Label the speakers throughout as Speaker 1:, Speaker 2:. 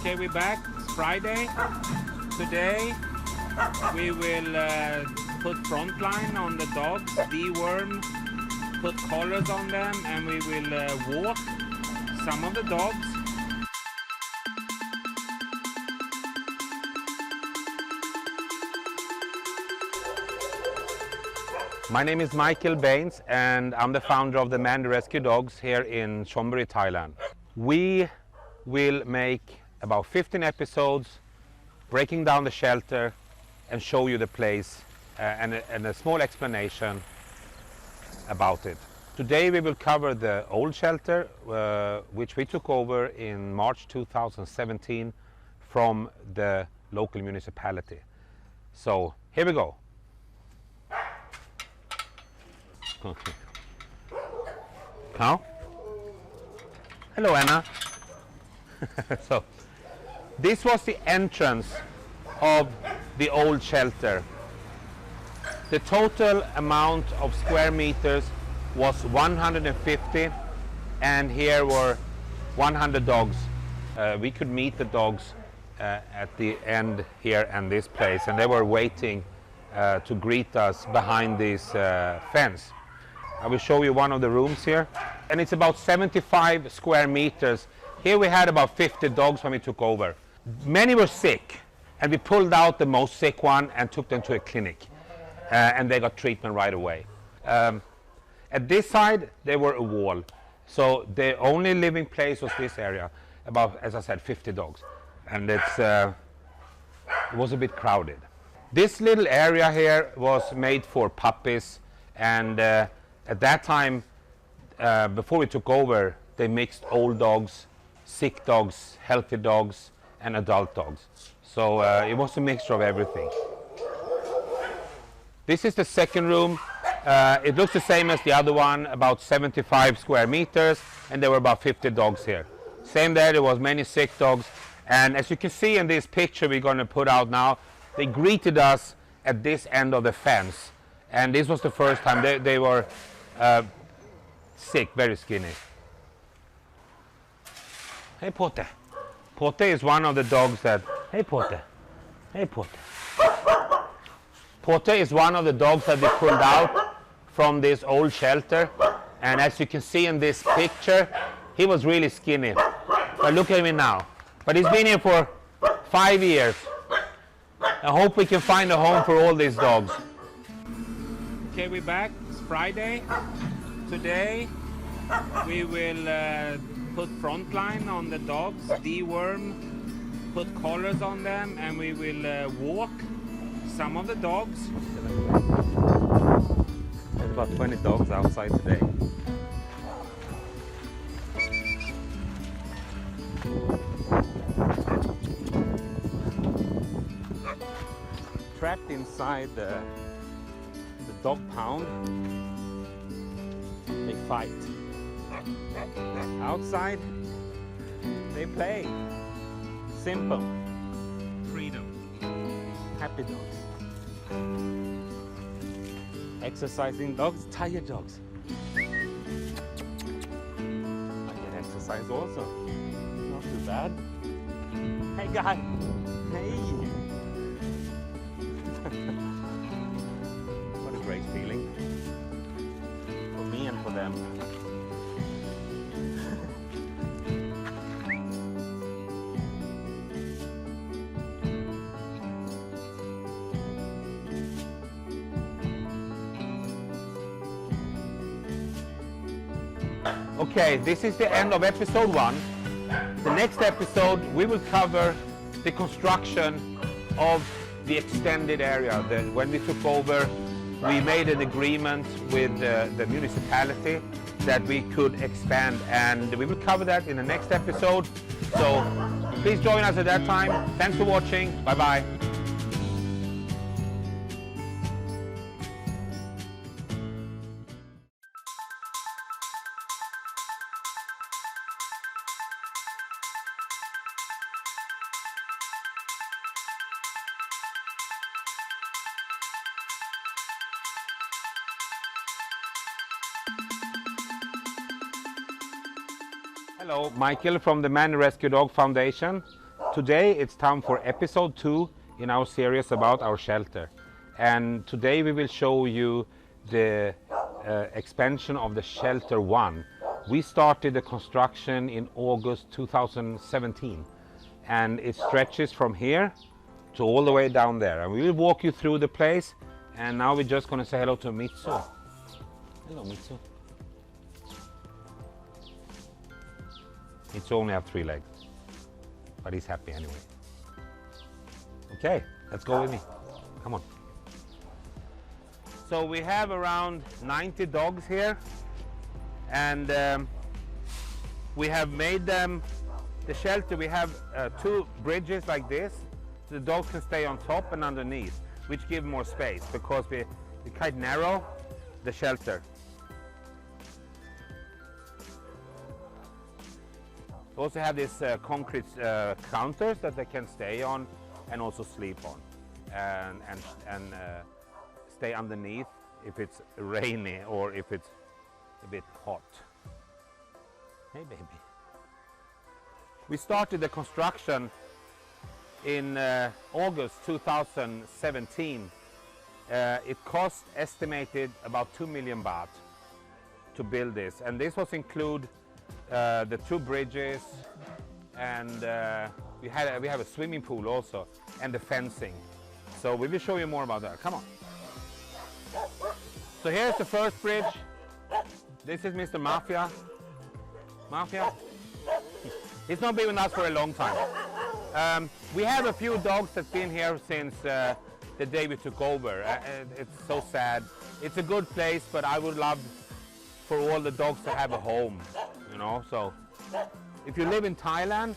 Speaker 1: Okay, we're back. It's Friday. Today we will put frontline on the dogs, deworm, put collars on them, and we will walk some of the dogs. My name is Michael Baines and I'm the founder of the Man Rescue Dogs here in Mörby, Thailand. We will make about 15 episodes breaking down the shelter and show you the place and a small explanation about it. Today we will cover the old shelter which we took over in March 2017 from the local municipality. So here we go. Okay. Cow? Hello, Anna. So, this was the entrance of the old shelter. The total amount of square meters was 150, and here were 100 dogs. We could meet the dogs at the end here and this place, and they were waiting to greet us behind this fence. I will show you one of the rooms here, and it's about 75 square meters. Here we had about 50 dogs when we took over. Many were sick, and we pulled out the most sick one and took them to a clinic, and they got treatment right away. At this side there were a wall, so the only living place was this area, about, as I said, 50 dogs, and it was a bit crowded. This little area here was made for puppies, and at that time, before we took over, they mixed old dogs, sick dogs, healthy dogs, and adult dogs. So it was a mixture of everything. This is the second room. It looks the same as the other one, about 75 square meters, and there were about 50 dogs here. Same there was many sick dogs, and as you can see in this picture we're going to put out now, they greeted us at this end of the fence, and this was the first time they were sick, very skinny. Hey Pote. Pote is one of the dogs that, hey Pote, hey Pote. Pote is one of the dogs that we pulled out from this old shelter, and as you can see in this picture, he was really skinny. But look at him now. But he's been here for 5 years. I hope we can find a home for all these dogs. Okay, we're back. It's Friday. Today we will put frontline on the dogs, deworm, put collars on them, and we will walk some of the dogs. There's about 20 dogs outside today. Trapped inside the dog pound, they fight. Outside, they play. Simple. Freedom. Happy dogs. Exercising dogs, tired dogs. I can exercise also. Not too bad. Hey guy. Hey. What a great feeling. For me and for them. Okay, this is the end of episode 1. The next episode we will cover the construction of the extended area. When we took over, we made an agreement with the municipality that we could expand, and we will cover that in the next episode. So please join us at that time. Thanks for watching. Bye bye. Hello, Michael from the Man Rescue Dog Foundation. Today it's time for episode 2 in our series about our shelter. And today we will show you the expansion of the shelter 1. We started the construction in August 2017 and it stretches from here to all the way down there. And we will walk you through the place, and now we're just going to say hello to Mitsu. Hello Mitsu. Mitsu only have 3 legs, but he's happy anyway. Okay, let's go with me. Come on. So we have around 90 dogs here, and we have made them, the shelter, we have 2 bridges like this. The dogs can stay on top and underneath, which give more space because we quite narrow the shelter. We also have these concrete counters that they can stay on and also sleep on, and stay underneath if it's rainy or if it's a bit hot. Hey baby. We started the construction in August 2017. It cost estimated about 2 million baht to build this, and this was include the 2 bridges, and we have a swimming pool also, and the fencing. So we will show you more about that. Come on. So here's the first bridge. This is Mr. Mafia. Mafia. He's not been with us for a long time. We have a few dogs that's been here since the day we took over. It's so sad. It's a good place, but I would love for all the dogs to have a home, you know. So if you live in Thailand,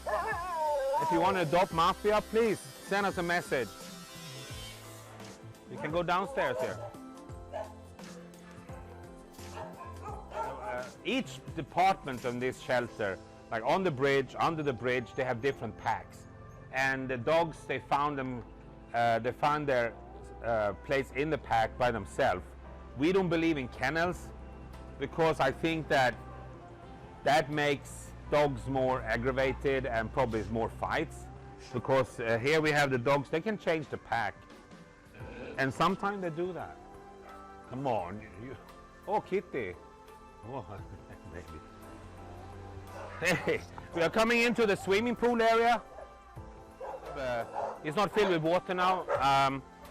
Speaker 1: if you want to adopt Mafia, please send us a message. You can go downstairs here. Each department on this shelter, like on the bridge, under the bridge, they have different packs. And the dogs, they found their place in the pack by themselves. We don't believe in kennels because I think that makes dogs more aggravated and probably more fights. Because here we have the dogs, they can change the pack. And sometimes they do that. Come on. Oh, Kitty. Oh, baby. Hey, we are coming into the swimming pool area. It's not filled with water now.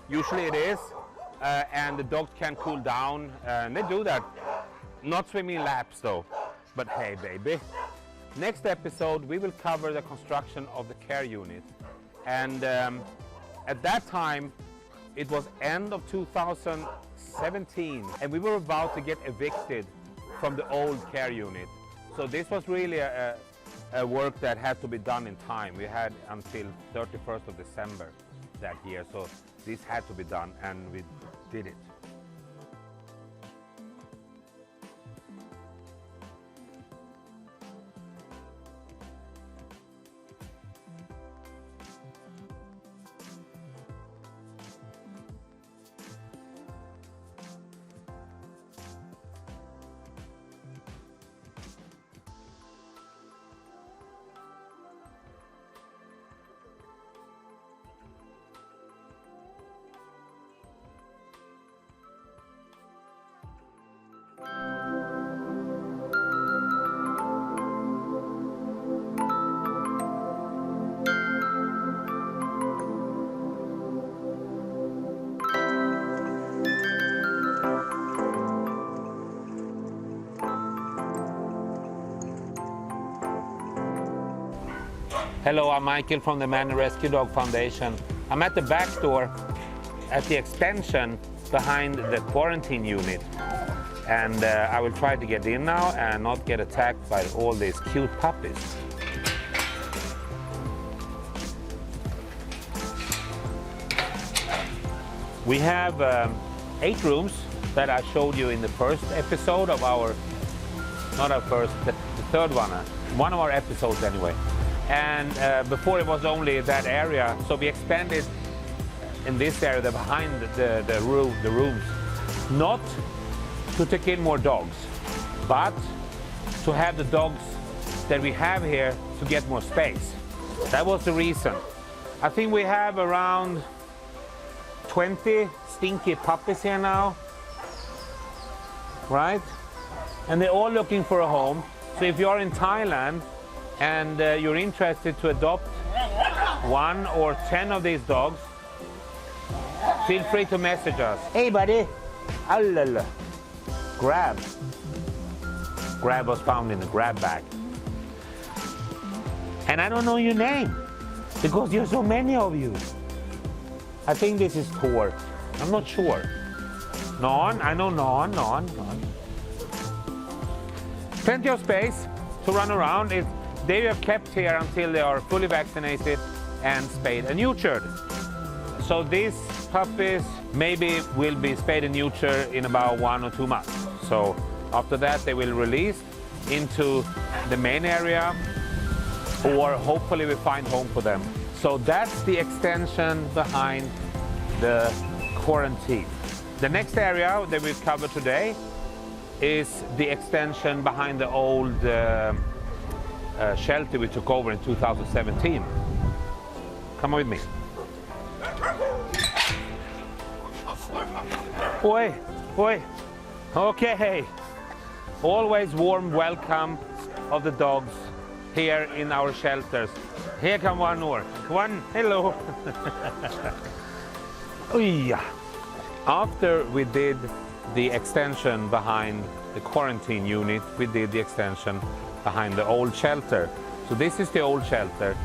Speaker 1: Usually it is, and the dogs can cool down, and they do that. Not swimming laps though, but hey baby. Next episode we will cover the construction of the care unit, and at that time it was end of 2017, and we were about to get evicted from the old care unit. So this was really a work that had to be done in time. We had until 31st of December that year, so this had to be done, and we did it. Hello, I'm Michael from the Man and Rescue Dog Foundation. I'm at the back door at the extension behind the quarantine unit. And I will try to get in now and not get attacked by all these cute puppies. We have 8 rooms that I showed you in the first episode of our, not our first, the third one of our episodes anyway. And before it was only that area, so we expanded in this area behind the rooms, not to take in more dogs, but to have the dogs that we have here to get more space. That was the reason. I think we have around 20 stinky puppies here now, right? And they're all looking for a home. So if you're in Thailand and you're interested to adopt 1 or 10 of these dogs, feel free to message us. Hey buddy, alala. Grab was found in a grab bag. And I don't know your name because there's so many of you. I think this is Tor. I'm not sure. Non, I know Non. Plenty of space to run around. They are kept here until they are fully vaccinated and spayed and neutered. So these puppies maybe will be spayed and neutered in about 1 or 2 months. So after that they will release into the main area, or hopefully we find home for them. So that's the extension behind the quarantine. The next area that we'll cover today is the extension behind the old shelter we took over in 2017. Come with me. Oi. Okay. Always warm welcome of the dogs here in our shelters. Here come one more. Hello. After we did the extension behind the quarantine unit, we did the extension behind the old shelter. So this is the old shelter.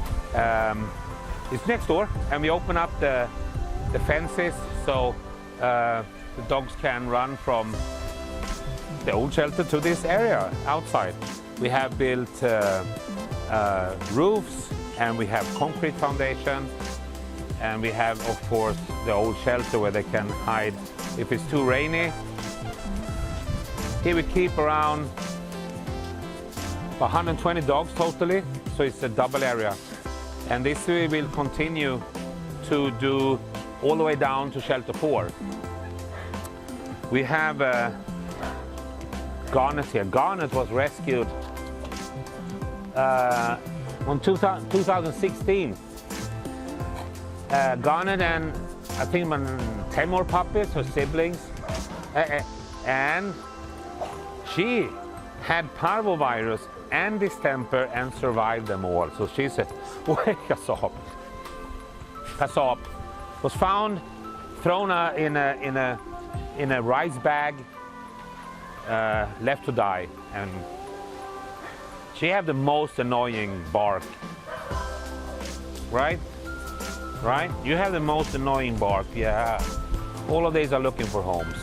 Speaker 1: It's next door, and we open up the fences so the dogs can run from the old shelter to this area outside. We have built roofs, and we have concrete foundation, and we have, of course, the old shelter where they can hide if it's too rainy. Here we keep around 120 dogs totally, so it's a double area. And this we will continue to do all the way down to shelter 4. We have Garnet here. Garnet was rescued on 2016. Garnet and I think 10 more puppies, her siblings, and she had parvovirus and distemper and survived them all. So she's a Kasab was found thrown in a rice bag, left to die, and she had the most annoying bark. Right? You have the most annoying bark, yeah. All of these are looking for homes.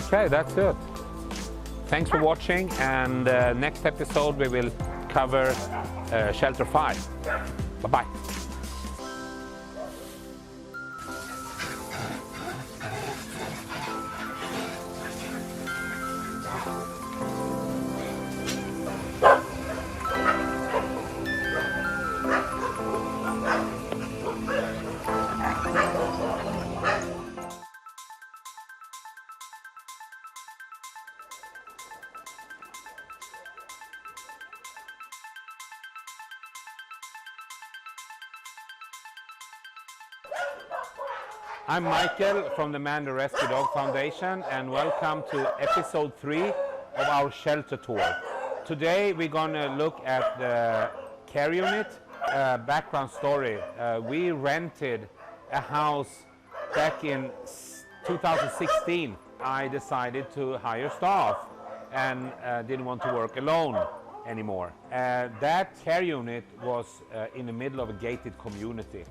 Speaker 1: Okay, that's it. Thanks for watching, and next episode we will cover shelter 5. Bye-bye. I'm Michael from the Man the Rescue Dog Foundation, and welcome to episode 3 of our shelter tour. Today we're going to look at the care unit. Background story, we rented a house back in 2016. I decided to hire staff and didn't want to work alone anymore. That care unit was in the middle of a gated community.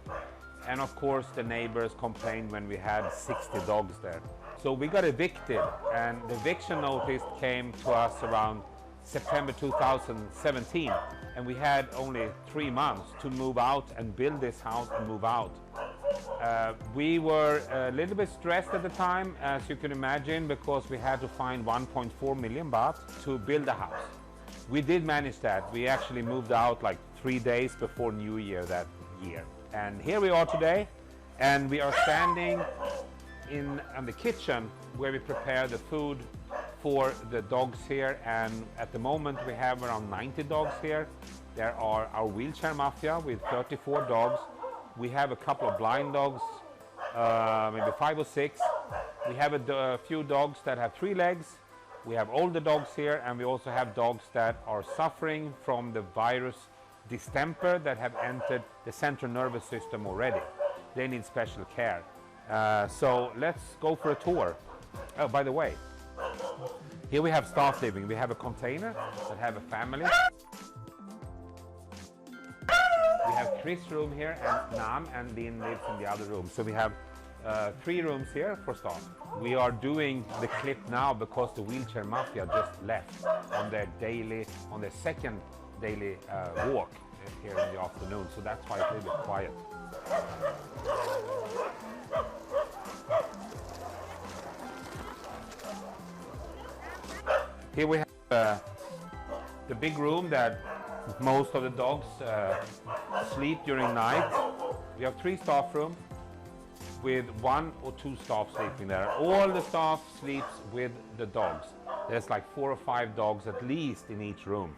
Speaker 1: And of course the neighbors complained when we had 60 dogs there. So we got evicted, and the eviction notice came to us around September 2017. And we had only 3 months to move out and build this house and move out. We were a little bit stressed at the time, as you can imagine, because we had to find 1.4 million baht to build a house. We did manage that. We actually moved out like 3 days before New Year that year. And here we are today, and we are standing in the kitchen where we prepare the food for the dogs here, and at the moment we have around 90 dogs here. There are our wheelchair mafia with 34 dogs. We have a couple of blind dogs, maybe 5 or 6. We have a few dogs that have 3 legs. We have older dogs here, and we also have dogs that are suffering from the virus distemper that have entered the central nervous system already. They need special care. So let's go for a tour. Oh, by the way, here we have staff living. We have a container that have a family. We have Chris' room here, and Nam and Lin lives in the other room. So we have 3 rooms here for staff. We are doing the clip now because the wheelchair mafia just left on their second daily walk here in the afternoon. So that's why it's a little bit quiet. Here we have the big room that most of the dogs sleep during night. We have 3 staff rooms with 1 or 2 staff sleeping there. All the staff sleeps with the dogs. There's like 4 or 5 dogs at least in each room.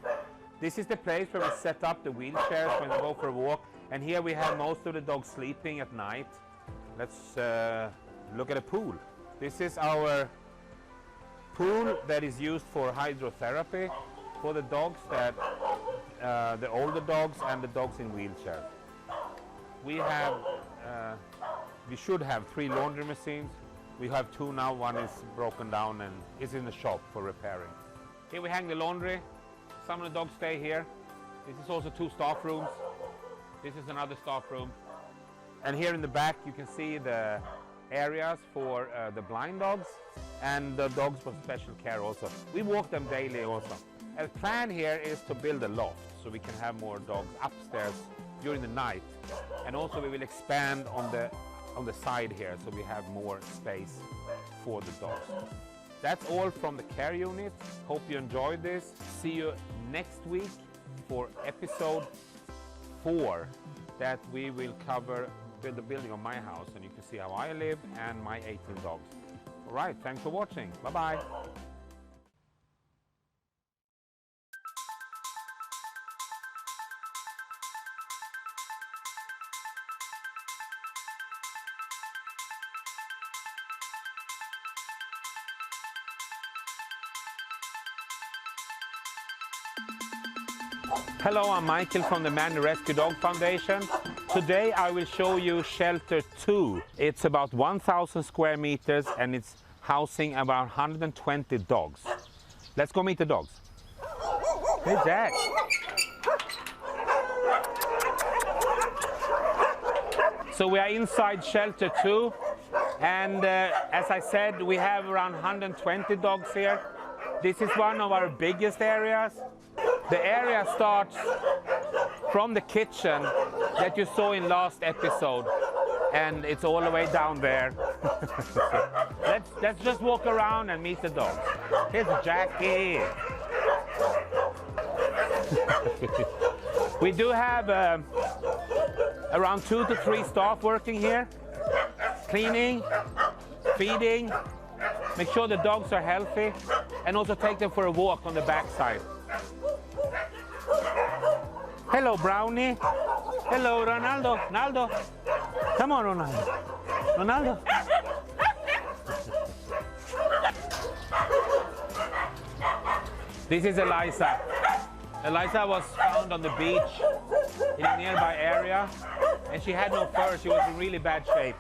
Speaker 1: This is the place where we set up the wheelchairs when we go for a walk. And here we have most of the dogs sleeping at night. Let's look at a pool. This is our pool that is used for hydrotherapy for the dogs that the older dogs and the dogs in wheelchairs. We should have 3 laundry machines. We have 2 now. 1 is broken down and is in the shop for repairing. Here we hang the laundry. Some of the dogs stay here. This is also 2 staff rooms. This is another staff room. And here in the back you can see the areas for the blind dogs and the dogs for special care also. We walk them daily also. And the plan here is to build a loft so we can have more dogs upstairs during the night. And also we will expand on the side here so we have more space for the dogs. That's all from the care unit. Hope you enjoyed this. See you next week for episode 4 that we will cover the building of my house, and you can see how I live and my 18 dogs. All right, thanks for watching. Bye-bye. Hello, I'm Michael from the Man Rescue Dog Foundation. Today I will show you shelter 2. It's about 1,000 square meters and it's housing about 120 dogs. Let's go meet the dogs. Hey, Jack. So we are inside shelter 2, and as I said, we have around 120 dogs here. This is one of our biggest areas. The area starts from the kitchen that you saw in last episode, and it's all the way down there. let's just walk around and meet the dogs. Here's Jackie. We do have around 2 to 3 staff working here, cleaning, feeding, make sure the dogs are healthy, and also take them for a walk on the backside. Hello, Brownie. Hello, Ronaldo. Ronaldo. Come on, Ronaldo. Ronaldo. This is Eliza. Eliza was found on the beach in a nearby area, and she had no fur. She was in really bad shape.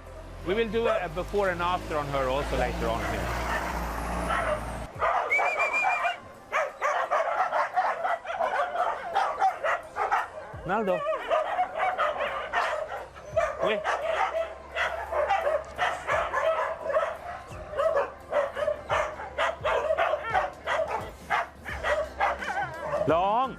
Speaker 1: We will do a before and after on her also later on here. Naldo. Wait. Long.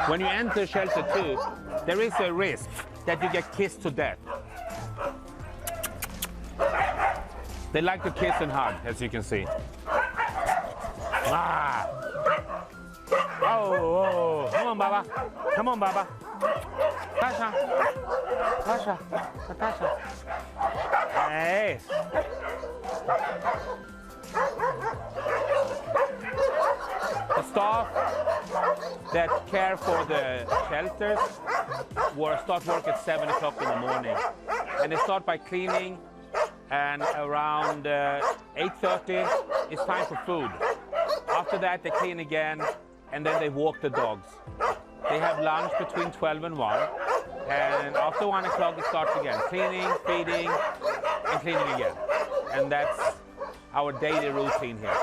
Speaker 1: When you enter shelter 2, there is a risk that you get kissed to death. They like to kiss and hug, as you can see. Ah. Oh, oh, come on, Baba. Come on, Baba. Natasha. Natasha. Hey. The staff that care for the shelters start work at 7 o'clock in the morning. And they start by cleaning, and around 8:30 it's time for food. After that they clean again, and then they walk the dogs. They have lunch between 12 and 1, and after 1 o'clock it starts again, cleaning, feeding, and cleaning again. And that's our daily routine here.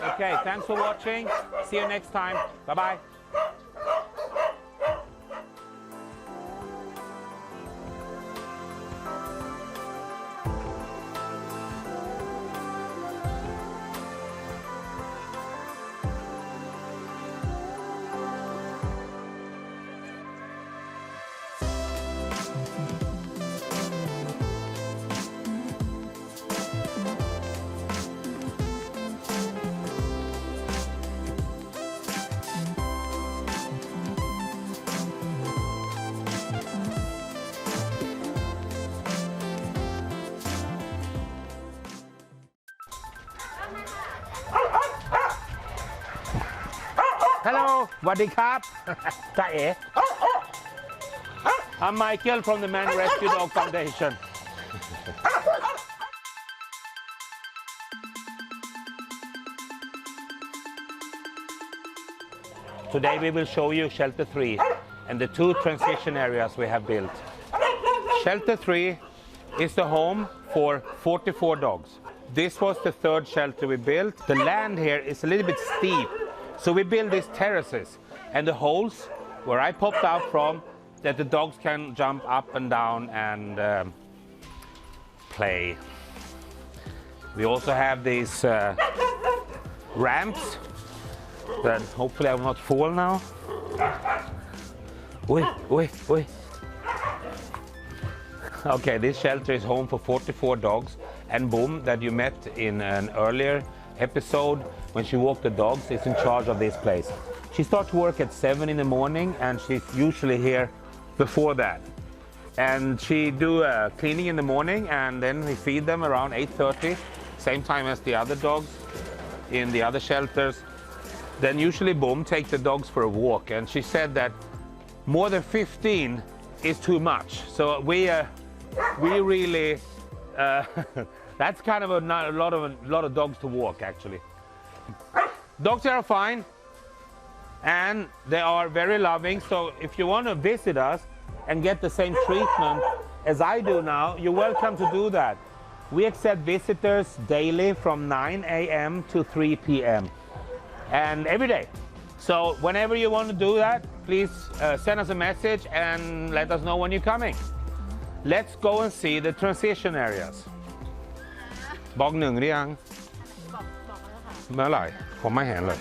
Speaker 1: Okay, thanks for watching. See you next time. Bye-bye. Hello, สวัสดีครับ จ้าเอ๋ I'm Michael from the Man Rescue Dog Foundation. Today we will show you Shelter 3 and the 2 transition areas we have built. Shelter 3 is the home for 44 dogs. This was the 3rd shelter we built. The land here is a little bit steep. So we build these terraces and the holes where I popped out from, that the dogs can jump up and down and play. We also have these ramps that hopefully I will not fall now. Oi. Okay, this shelter is home for 44 dogs, and Boom, that you met in an earlier episode when she walked the dogs, is in charge of this place. She starts work at 7 in the morning, and she's usually here before that. And she do cleaning in the morning, and then we feed them around 8:30, same time as the other dogs in the other shelters. Then usually Boom take the dogs for a walk, and she said that more than 15 is too much. So we really that's kind of a lot of dogs to walk actually. Dogs are fine and they are very loving, so if you want to visit us and get the same treatment as I do now, you're welcome to do that. We accept visitors daily from 9 a.m. to 3 p.m. and every day. So whenever you want to do that, please send us a message and let us know when you're coming. Let's go and see the transition areas. บอกหนึ่งหรือยังเมื่อไหร่ผมไม่เห็นเลย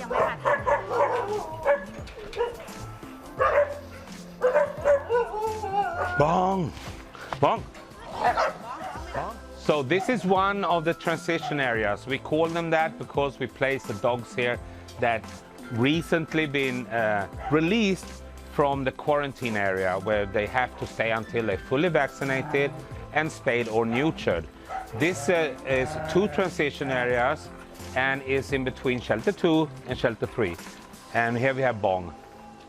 Speaker 1: บอง So this is one of the transition areas. We call them that because we place the dogs here that recently been released from the quarantine area where they have to stay until they're fully vaccinated and spayed or neutered. This is 2 transition areas and is in between shelter 2 and shelter 3. And here we have Bong.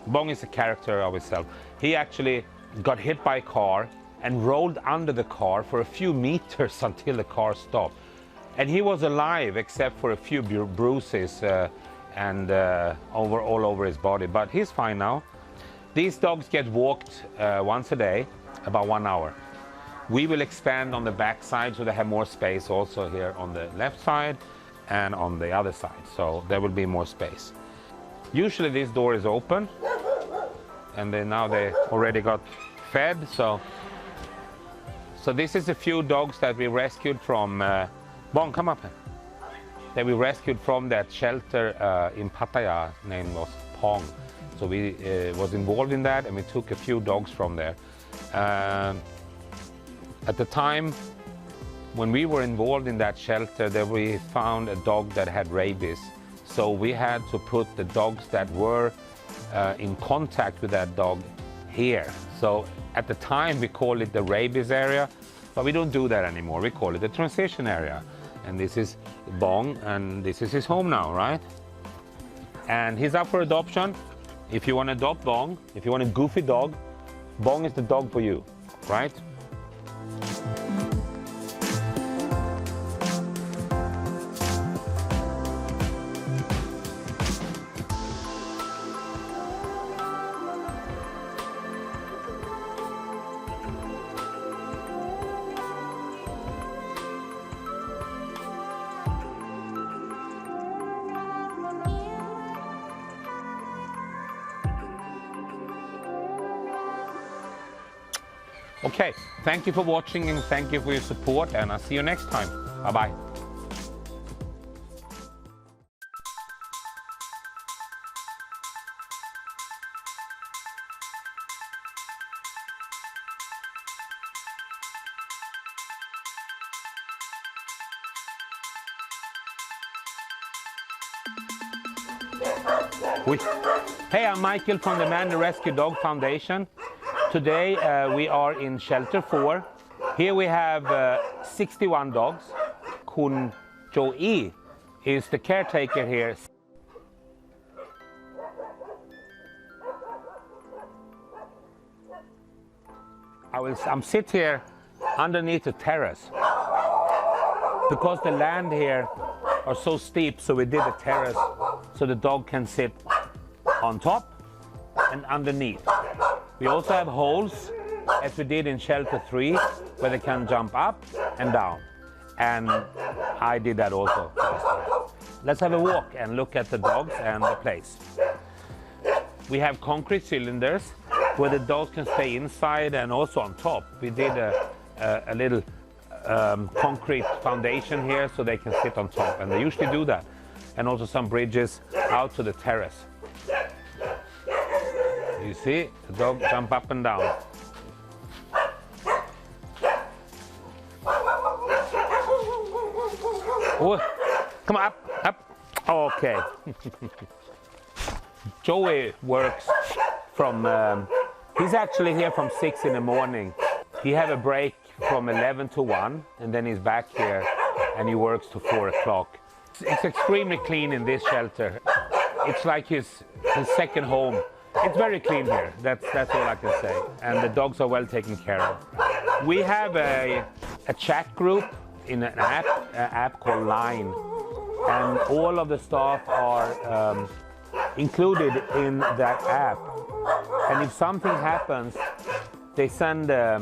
Speaker 1: Bong is a character of itself. He actually got hit by a car and rolled under the car for a few meters until the car stopped. And he was alive except for a few bruises and all over his body, but he's fine now. These dogs get walked once a day, about 1 hour. We will expand on the back side so they have more space also here on the left side and on the other side, so there will be more space. Usually this door is open, and then now they already got fed, so this is a few dogs that we rescued from Bong, come up here. That we rescued from that shelter in Pattaya, name was Pong. So we was involved in that, and we took a few dogs from there. At the time when we were involved in that shelter, there we found a dog that had rabies. So we had to put the dogs that were in contact with that dog here. So at the time we call it the rabies area, but we don't do that anymore. We call it the transition area. And this is Bong, and this is his home now, right? And he's up for adoption. If you want to adopt Bong, if you want a goofy dog, Bong is the dog for you, right? Okay, thank you for watching and thank you for your support, and I'll see you next time. Bye-bye. Hey, I'm Michael from the Man the Rescue Dog Foundation. Today we are in Shelter 4. Here we have 61 dogs. Kun Joey is the caretaker here. I'm sit here underneath the terrace because the land here are so steep, so we did a terrace so the dog can sit on top and underneath. We also have holes, as we did in Shelter 3, where they can jump up and down. And I did that also. Let's have a walk and look at the dogs and the place. We have concrete cylinders where the dogs can stay inside and also on top. We did a little concrete foundation here so they can sit on top, and they usually do that. And also some bridges out to the terrace. You see, the dog jump up and down. Oh, come on, up. Okay. Joey works from, he's actually here from 6 in the morning. He have a break from 11 to 1, and then he's back here and he works to 4 o'clock. It's extremely clean in this shelter. It's like his second home. It's very clean here, that's all I can say. And the dogs are well taken care of. We have a chat group in an app called Line. And all of the staff are included in that app. And if something happens, they send a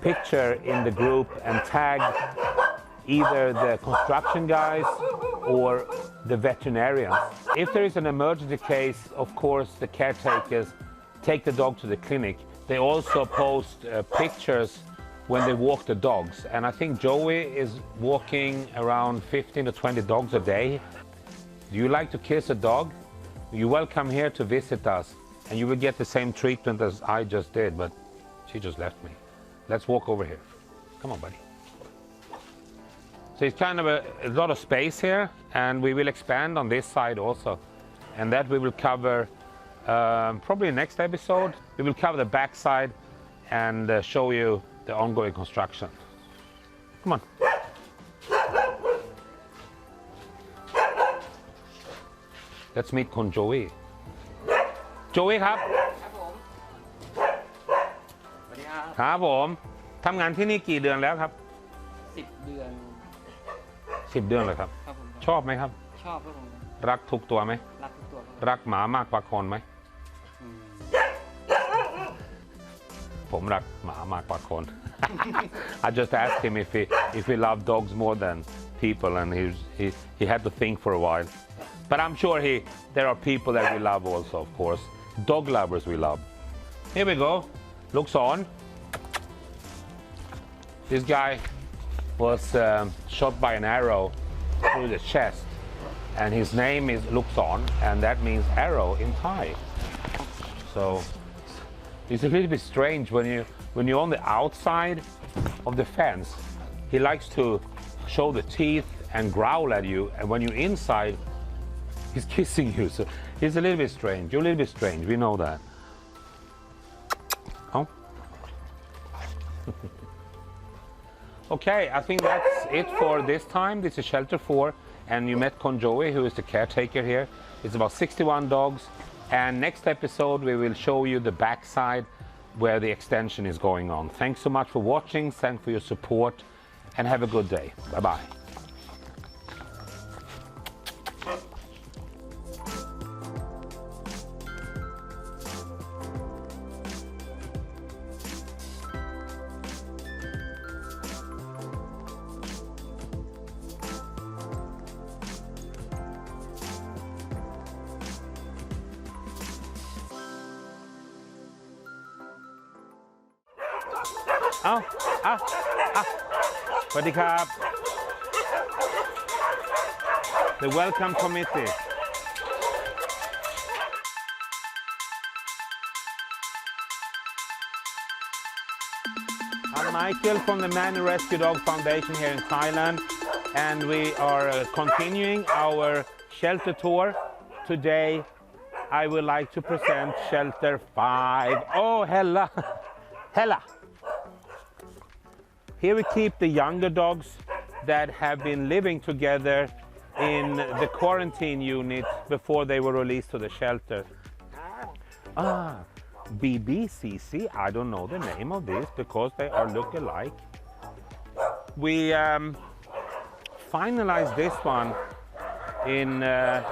Speaker 1: picture in the group and tag either the construction guys or the veterinarians. If there is an emergency case, of course, the caretakers take the dog to the clinic. They also post pictures when they walk the dogs. And I think Joey is walking around 15 to 20 dogs a day. Do you like to kiss a dog? You're welcome here to visit us, and you will get the same treatment as I just did, but she just left me. Let's walk over here. Come on, buddy. So it's kind of a lot of space here, and we will expand on this side also. And that we will cover probably next episode. We will cover the back side and show you the ongoing construction. Come on. Let's meet Kun Joey. Joey ครับ
Speaker 2: สวัสดีครับ
Speaker 1: ครับผมทำงานที่นี่กี่เดือนแล้วครับ
Speaker 2: 10 เดือน
Speaker 1: 10 เดือนเลยครับ
Speaker 2: ครับผม
Speaker 1: ชอบไหมครับ
Speaker 2: ชอบครับผม
Speaker 1: รักทุกตัวไหม
Speaker 2: รักทุกตัวครับ
Speaker 1: รักหมามากกว่าคนไหม ผมรักหมามากกว่าคน I just asked him if he loved dogs more than people, and he had to think for a while. But I'm sure there are people that we love also, of course. Dog lovers we love. Here we go. Luxon. This guy was shot by an arrow through the chest, and his name is Luxon, and that means arrow in Thai. So it's a little bit strange when you're on the outside of the fence. He likes to show the teeth and growl at you, and when you're inside, he's kissing you. So he's a little bit strange. You're a little bit strange. We know that. Okay, I think that's it for this time. This is Shelter 4, and you met Konjoe, who is the caretaker here. It's about 61 dogs, and next episode we will show you the backside where the extension is going on. Thanks so much for watching, thanks for your support, and have a good day. Bye-bye. The welcome committee. I'm Michael from the Man and Rescue Dog Foundation here in Thailand, and we are continuing our shelter tour. Today I would like to present Shelter 5. Oh, Hella! Hella! Here we keep the younger dogs that have been living together in the quarantine unit before they were released to the shelter. BBCC, I don't know the name of this because they are look alike. We finalized this one in I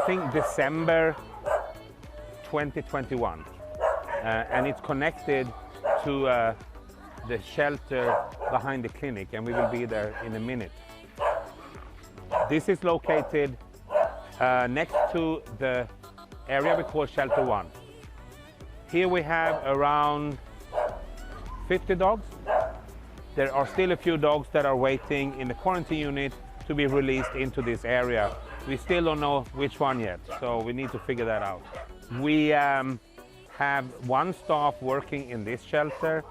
Speaker 1: think December 2021, and it's connected to the shelter behind the clinic, and we will be there in a minute. This is located next to the area we call Shelter 1. Here we have around 50 dogs. There are still a few dogs that are waiting in the quarantine unit to be released into this area. We still don't know which one yet, so we need to figure that out. We have one staff working in this shelter.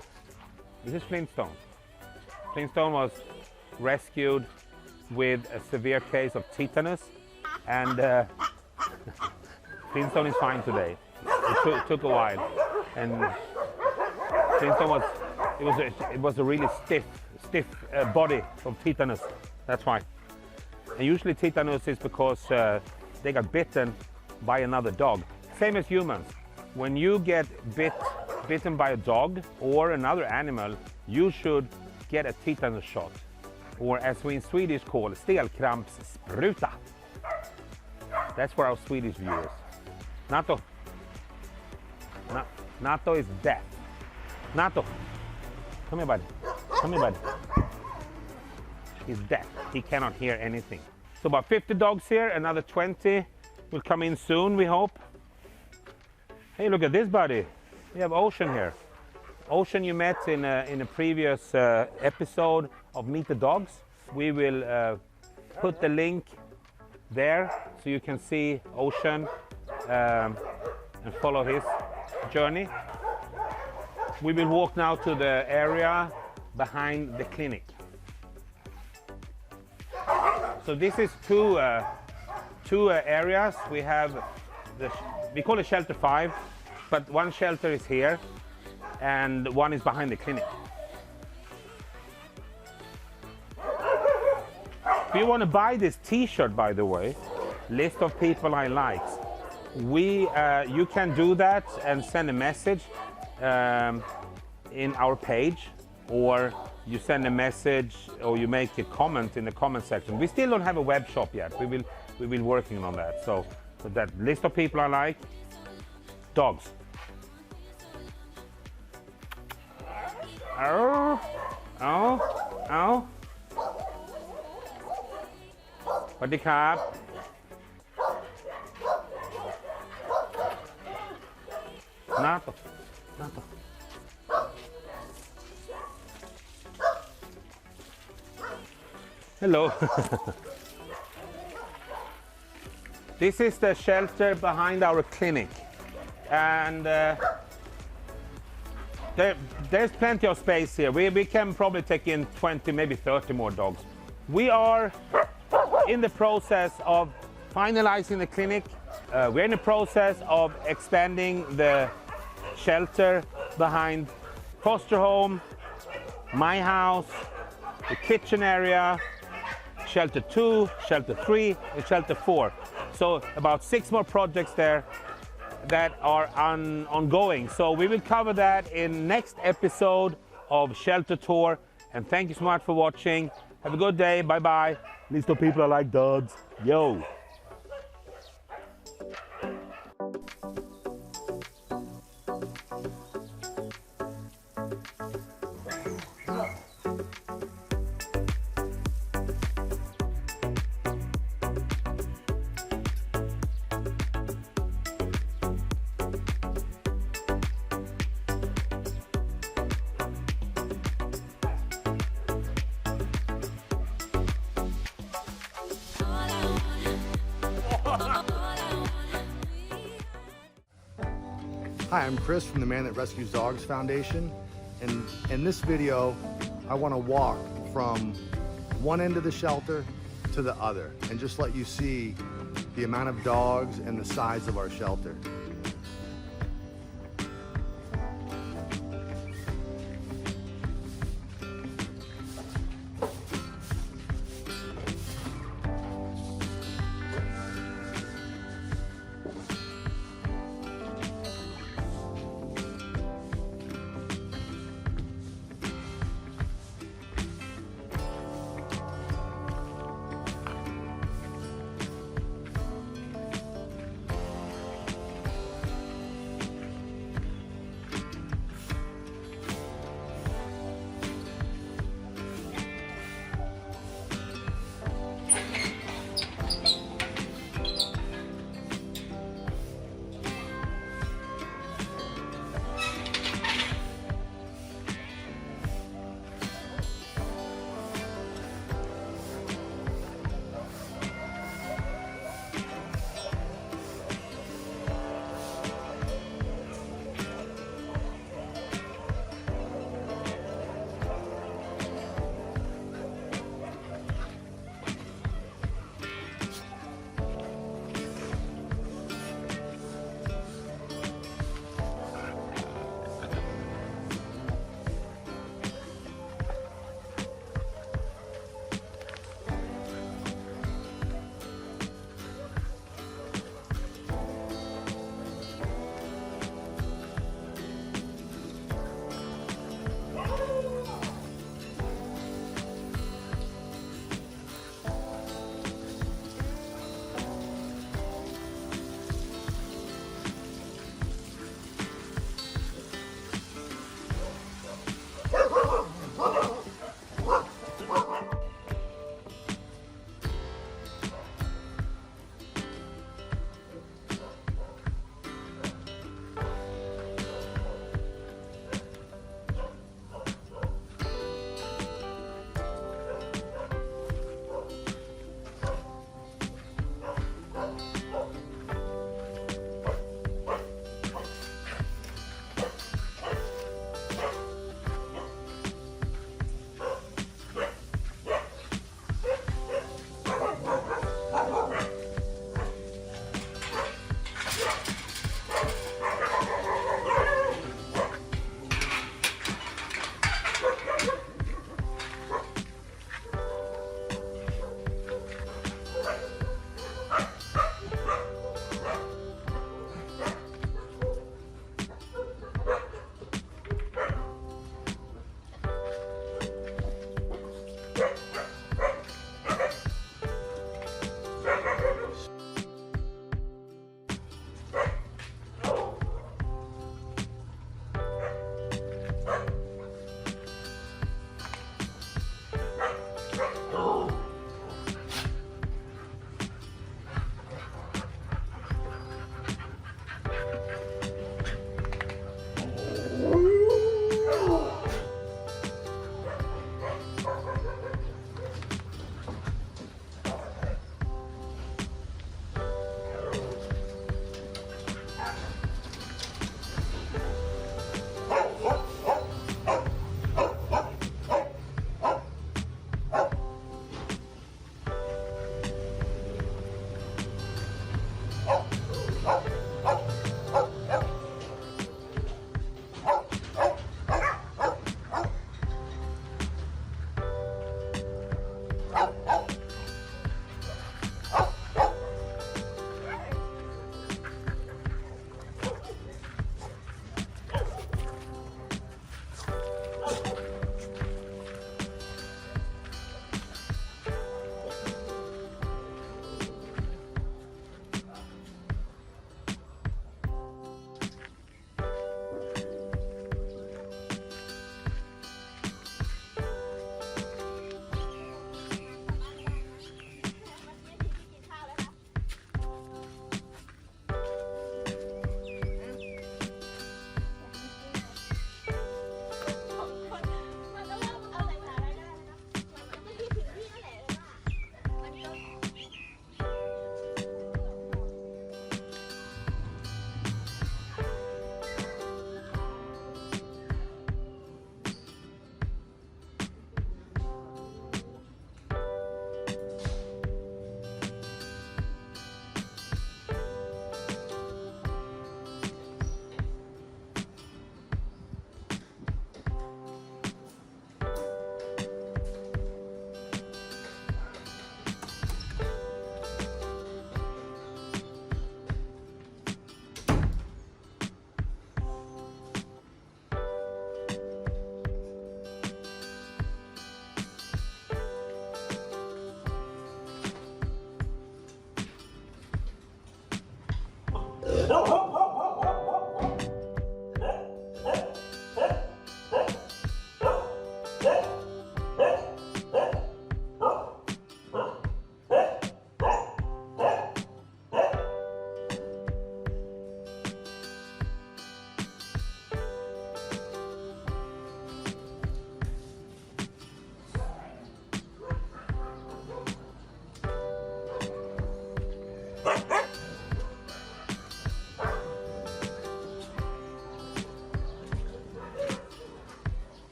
Speaker 1: This is Flintstone. Flintstone was rescued with a severe case of tetanus, and Flintstone is fine today. It took a while, and Flintstone was a really stiff body of tetanus. That's why. And usually tetanus is because they got bitten by another dog. Same as humans. When you get bitten by a dog or another animal, you should get a tetanus shot, or as we in Swedish call stelkrampsspruta. That's for our Swedish viewers. Nato. Nato is death. Nato, come here, buddy. Come here, buddy. He's deaf. He cannot hear anything. So about 50 dogs here. Another 20 will come in soon, we hope. Hey, look at this, buddy. We have Ocean here. Ocean you met in a previous episode of Meet the Dogs. We will put the link there so you can see Ocean and follow his journey. We will walk now to the area behind the clinic. So this is two areas. We have we call it Shelter 5, but one shelter is here and one is behind the clinic. If you want to buy this t-shirt, by the way, list of people I like, you can do that and send a message in our page, or you send a message or you make a comment in the comment section. We still don't have a web shop yet. We will be working on that. So that list of people I like, dogs. Oh, oh, oh. สวัสดีครับ Nato. Hello. This is the shelter behind our clinic, and there's plenty of space here. We can probably take in 20, maybe 30 more dogs. We are in the process of finalizing the clinic. We're in the process of expanding the shelter behind foster home, my house, the kitchen area, shelter 2, shelter 3, and shelter 4. So about 6 more projects there that are ongoing. So we will cover that in next episode of Shelter Tour. And thank you so much for watching. Have a good day. Bye bye. At least the people are like duds. Yo.
Speaker 3: Hi, I'm Chris from the Man That Rescues Dogs Foundation, and in this video I want to walk from one end of the shelter to the other and just let you see the amount of dogs and the size of our shelter.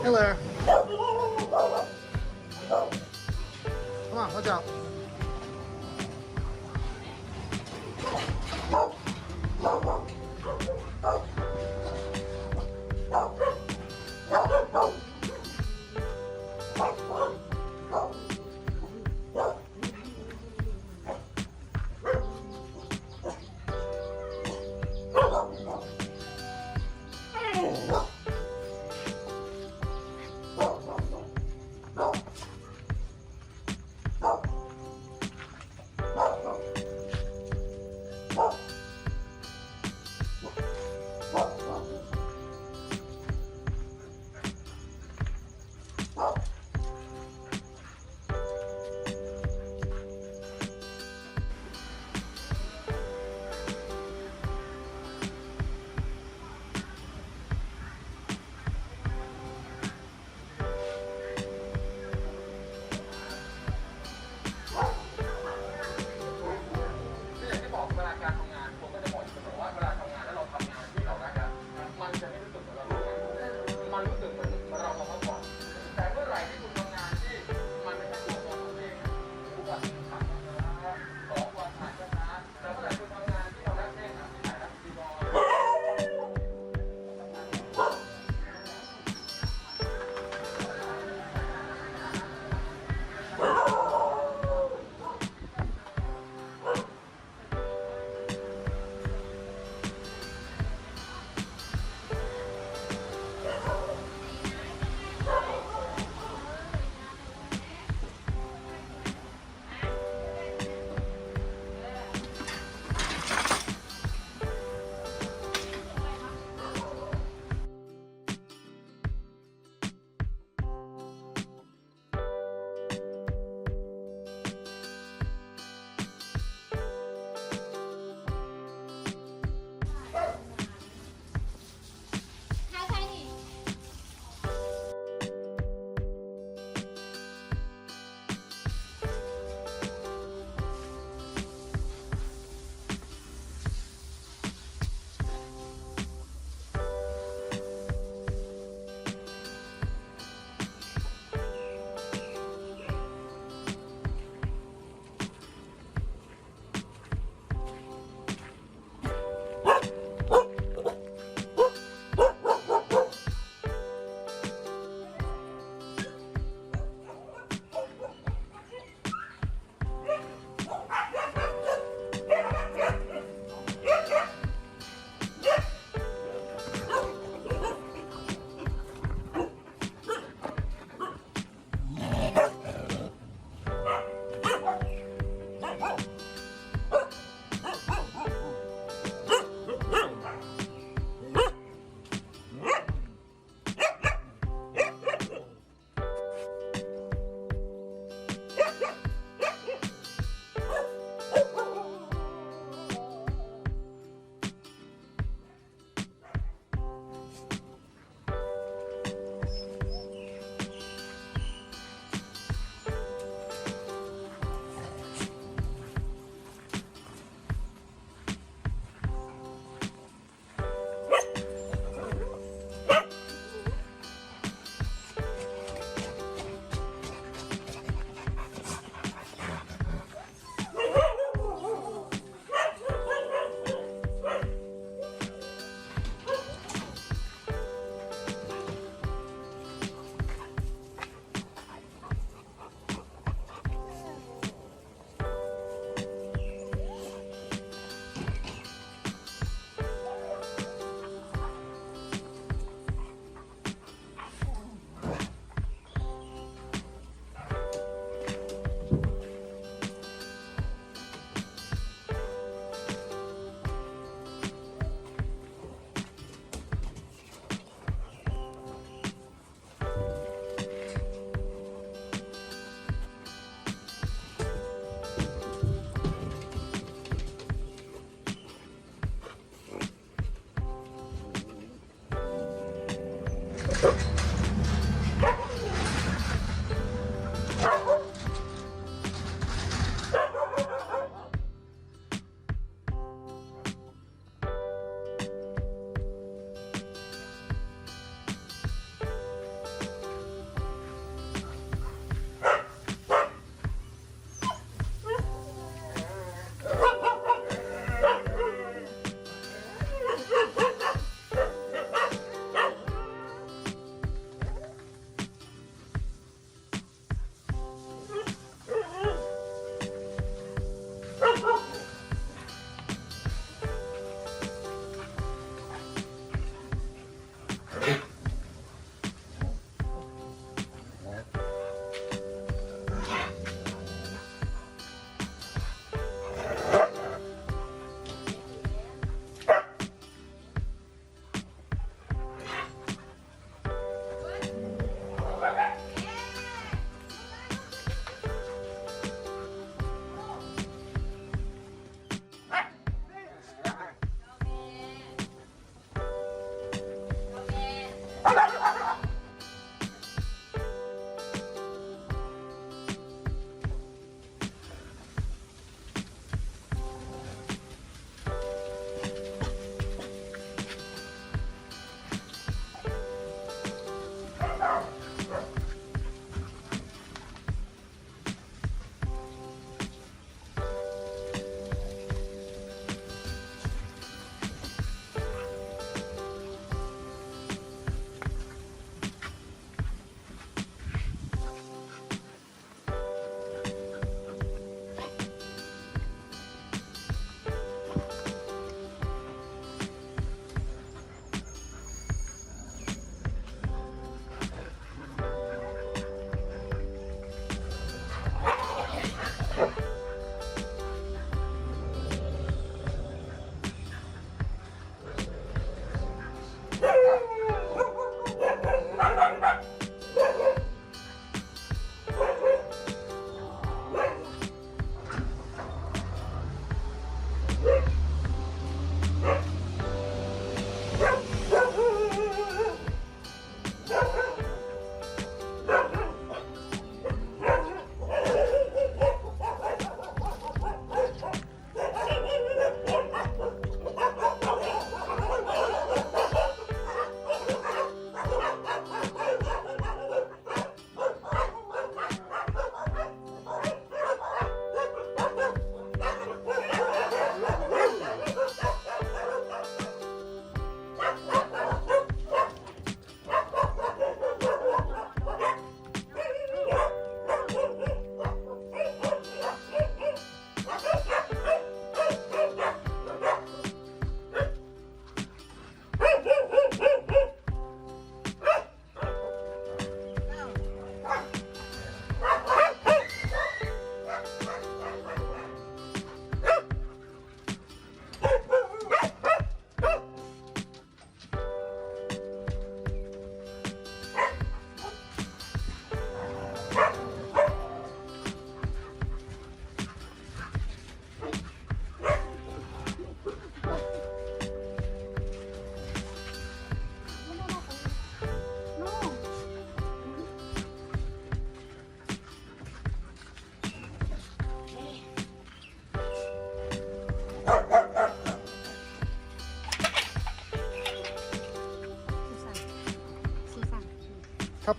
Speaker 3: Hello. Come on, watch out.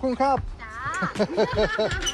Speaker 3: คุณครับ
Speaker 4: จ้า